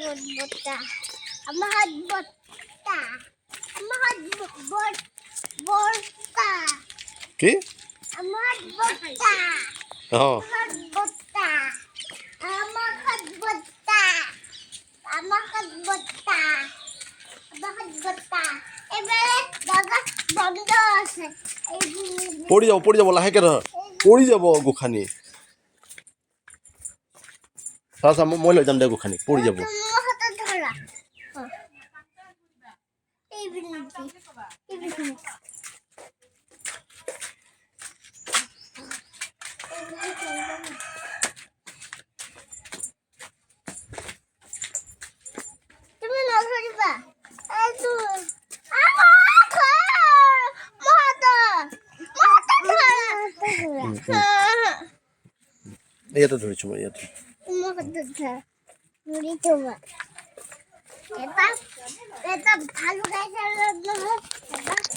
বট্টা আমার হাত বট্টা আমার হাত বট্টা কি আমার হাত বট্টা ও হাত বট্টা আমার হাত বট্টা আমার হাত বট্টা আমার হাত বট্টা এবারে জায়গা বন্ধ আছে পড়ি যাব লাহেকে ধৰ পড়ি যাব গোখানি চা মই লৈ যাম দে গোখানি পড়ি যাব তোমার হাতে ধরা এই বিনতি এই বিনতি তুমি না ধরিবা এই তো ইয়াতে ধৰিছো মই ইয়াতে এটা ভালো গাছ